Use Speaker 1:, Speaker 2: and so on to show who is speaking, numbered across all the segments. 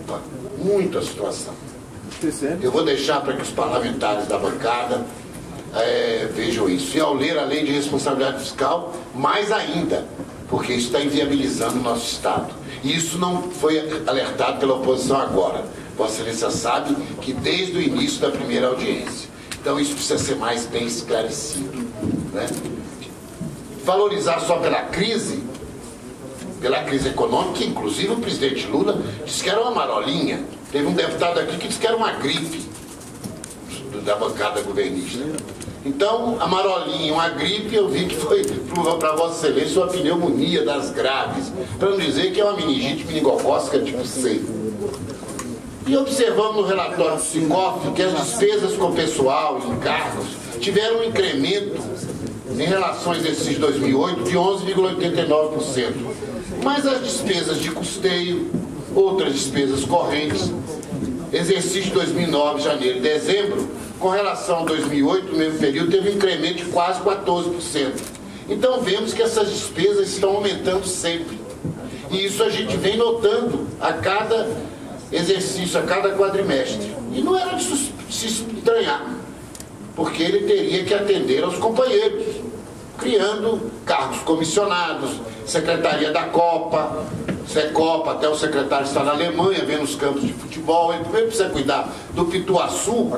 Speaker 1: preocupa muito a situação. Eu vou deixar para que os parlamentares da bancada vejam isso. E ao ler a lei de responsabilidade fiscal, mais ainda, porque isso está inviabilizando o nosso Estado. E isso não foi alertado pela oposição agora. Vossa Excelência sabe que desde o início da primeira audiência. Então isso precisa ser mais bem esclarecido, né? Valorizar só pela crise econômica, inclusive o presidente Lula disse que era uma marolinha. Teve um deputado aqui que disse que era uma gripe da bancada governista. Então, a marolinha, uma gripe, eu vi que foi para Vossa Excelência uma pneumonia das graves, para não dizer que é uma meningite meningocócica tipo C. E observamos no relatório do SICOF que as despesas com pessoal e encargos tiveram um incremento em relação ao exercício 2008 de 11,89%. Mas as despesas de custeio, outras despesas correntes, exercício 2009, janeiro e dezembro, com relação a 2008, no mesmo período, teve um incremento de quase 14%. Então vemos que essas despesas estão aumentando sempre. E isso a gente vem notando a cada exercício, a cada quadrimestre. E não era de se estranhar, porque ele teria que atender aos companheiros, criando cargos comissionados, Secretaria da Copa, Secopa, até o secretário está na Alemanha, vendo os campos de futebol. Ele também precisa cuidar do Pituaçu,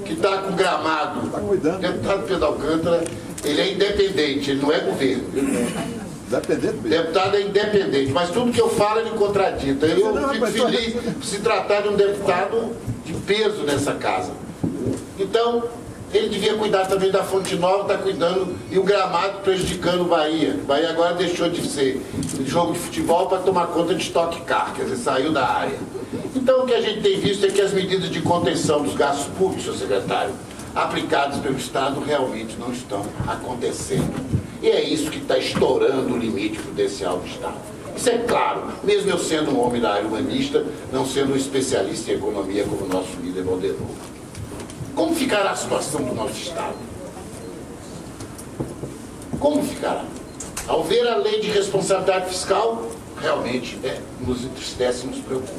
Speaker 1: que está com gramado. O deputado Pedro Alcântara, ele é independente, ele não é governo. O deputado é independente, mas tudo que eu falo ele contradita. Eu fico feliz por se tratar de um deputado de peso nessa casa. Então, ele devia cuidar também da Fonte Nova, está cuidando, e o gramado prejudicando o Bahia. O Bahia agora deixou de ser jogo de futebol para tomar conta de Stock Car, quer dizer, saiu da área. Então o que a gente tem visto é que as medidas de contenção dos gastos públicos, senhor secretário, aplicadas pelo Estado realmente não estão acontecendo. E é isso que está estourando o limite prudencial do Estado. Isso é claro, mesmo eu sendo um homem da área humanista, não sendo um especialista em economia como o nosso líder Valdenor. Como ficará a situação do nosso Estado? Como ficará? Ao ver a lei de responsabilidade fiscal, realmente nos entristece e nos preocupa.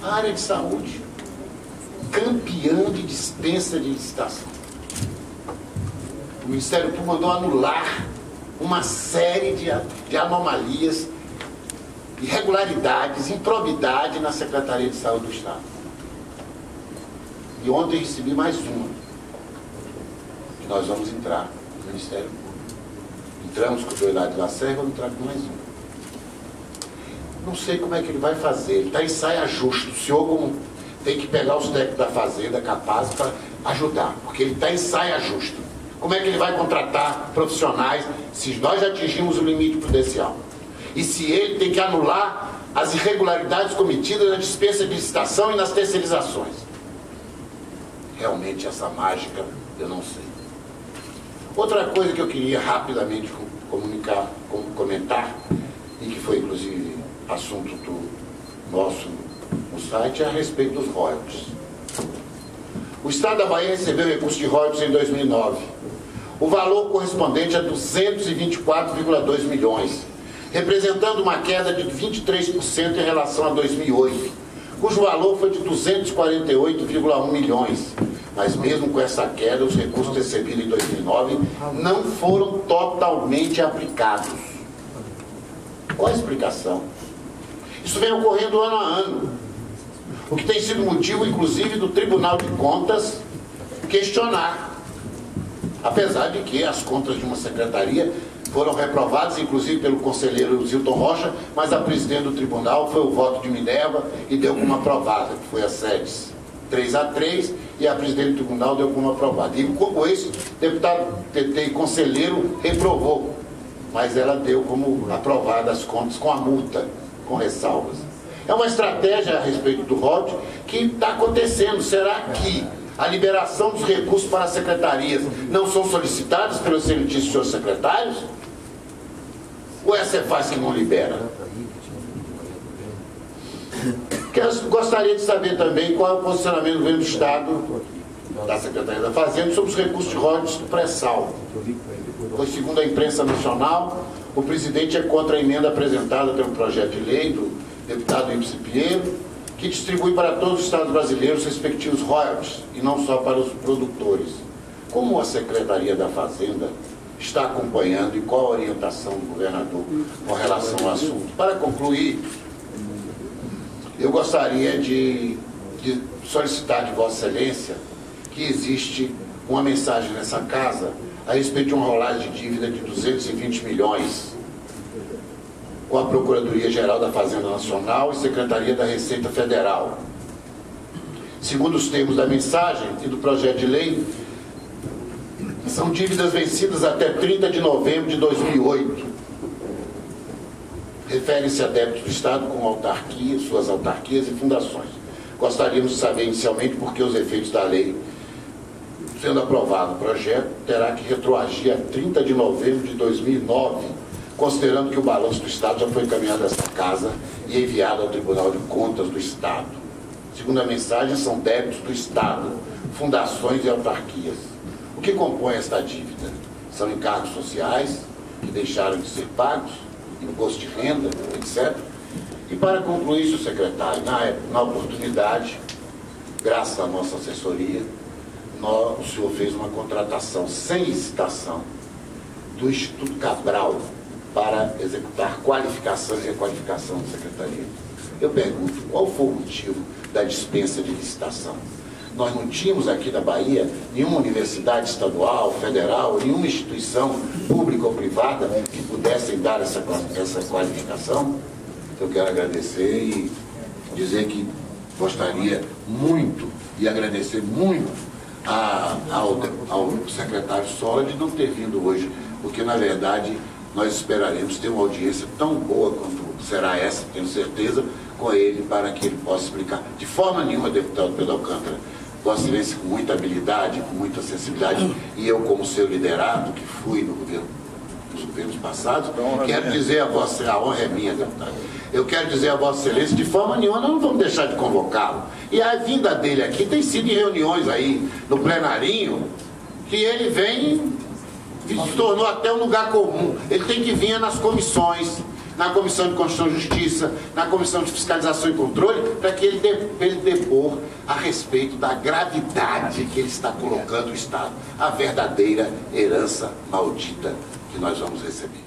Speaker 1: A área de saúde, campeã de dispensa de licitação. O Ministério Público mandou anular uma série de anomalias, irregularidades, improbidade na Secretaria de Saúde do Estado. E ontem recebi mais uma, que nós vamos entrar no Ministério Público. Entramos com o Joelade de Lacerda e vamos entrar com mais uma. Não sei como é que ele vai fazer, ele está em saia justa. O senhor como tem que pegar os técnicos da Fazenda capazes para ajudar, porque ele está em saia justa. Como é que ele vai contratar profissionais se nós já atingimos o limite prudencial? E se ele tem que anular as irregularidades cometidas na dispensa de licitação e nas terceirizações? Realmente essa mágica eu não sei. Outra coisa que eu queria rapidamente comentar, e que foi inclusive assunto do nosso no site, é a respeito dos royalties. O Estado da Bahia recebeu recurso de royalties em 2009. O valor correspondente a 224,2 milhões, representando uma queda de 23% em relação a 2008, cujo valor foi de 248,1 milhões. Mas mesmo com essa queda, os recursos recebidos em 2009 não foram totalmente aplicados. Qual a explicação? Isso vem ocorrendo ano a ano, o que tem sido motivo, inclusive, do Tribunal de Contas questionar. Apesar de que as contas de uma secretaria foram reprovadas, inclusive pelo conselheiro Zilton Rocha, mas a presidente do tribunal foi o voto de Minerva e deu como aprovada, que foi a SEDES 3-3, e a presidente do tribunal deu como aprovada. E como esse deputado PT e conselheiro reprovou, mas ela deu como aprovada as contas com a multa, com ressalvas. É uma estratégia a respeito do ROD que está acontecendo. Será que a liberação dos recursos para as secretarias não são solicitados pelos senhores secretários? Ou é a Cefaz que não libera? Eu gostaria de saber também qual é o posicionamento do governo do Estado, da Secretaria da Fazenda, sobre os recursos de royalties do pré-sal. Pois, segundo a imprensa nacional, o presidente é contra a emenda apresentada pelo projeto de lei do deputado Ibsen Pinheiro, que distribui para todos os estados brasileiros respectivos royalties, e não só para os produtores. Como a Secretaria da Fazenda está acompanhando e qual a orientação do governador com relação ao assunto? Para concluir, eu gostaria de solicitar de Vossa Excelência que existe uma mensagem nessa casa a respeito de uma rolagem de dívida de 220 milhões com a Procuradoria-Geral da Fazenda Nacional e Secretaria da Receita Federal. Segundo os termos da mensagem e do projeto de lei, são dívidas vencidas até 30 de novembro de 2008. Referem-se a débitos do Estado com autarquias, suas autarquias e fundações. Gostaríamos de saber inicialmente por que os efeitos da lei, sendo aprovado o projeto, terá que retroagir a 30 de novembro de 2009, considerando que o balanço do Estado já foi encaminhado a essa casa e enviado ao Tribunal de Contas do Estado. Segundo a mensagem, são débitos do Estado, fundações e autarquias. O que compõe esta dívida? São encargos sociais que deixaram de ser pagos, imposto de renda, etc. E para concluir, senhor secretário, na oportunidade, graças à nossa assessoria, o senhor fez uma contratação sem licitação do Instituto Cabral para executar qualificação e requalificação da Secretaria. Eu pergunto, qual foi o motivo da dispensa de licitação? Nós não tínhamos aqui na Bahia nenhuma universidade estadual, federal, nenhuma instituição pública ou privada que pudessem dar essa qualificação. Eu quero agradecer e dizer que gostaria muito e agradecer muito ao secretário Sola de não ter vindo hoje, porque na verdade nós esperaremos ter uma audiência tão boa quanto será essa, tenho certeza, com ele, para que ele possa explicar. De forma nenhuma, deputado Pedro Alcântara, Vossa Excelência, com muita habilidade, com muita sensibilidade, e eu como seu liderado, que fui no governo, nos governos passados, quero dizer a Vossa, a honra é minha, deputado, eu quero dizer a Vossa Excelência, de forma nenhuma, nós não vamos deixar de convocá-lo. E a vinda dele aqui tem sido em reuniões aí, no plenarinho, que ele vem, se tornou até um lugar comum. Ele tem que vir nas comissões, na Comissão de Constituição e Justiça, na Comissão de Fiscalização e Controle, para que ele depor a respeito da gravidade que ele está colocando o Estado, a verdadeira herança maldita que nós vamos receber.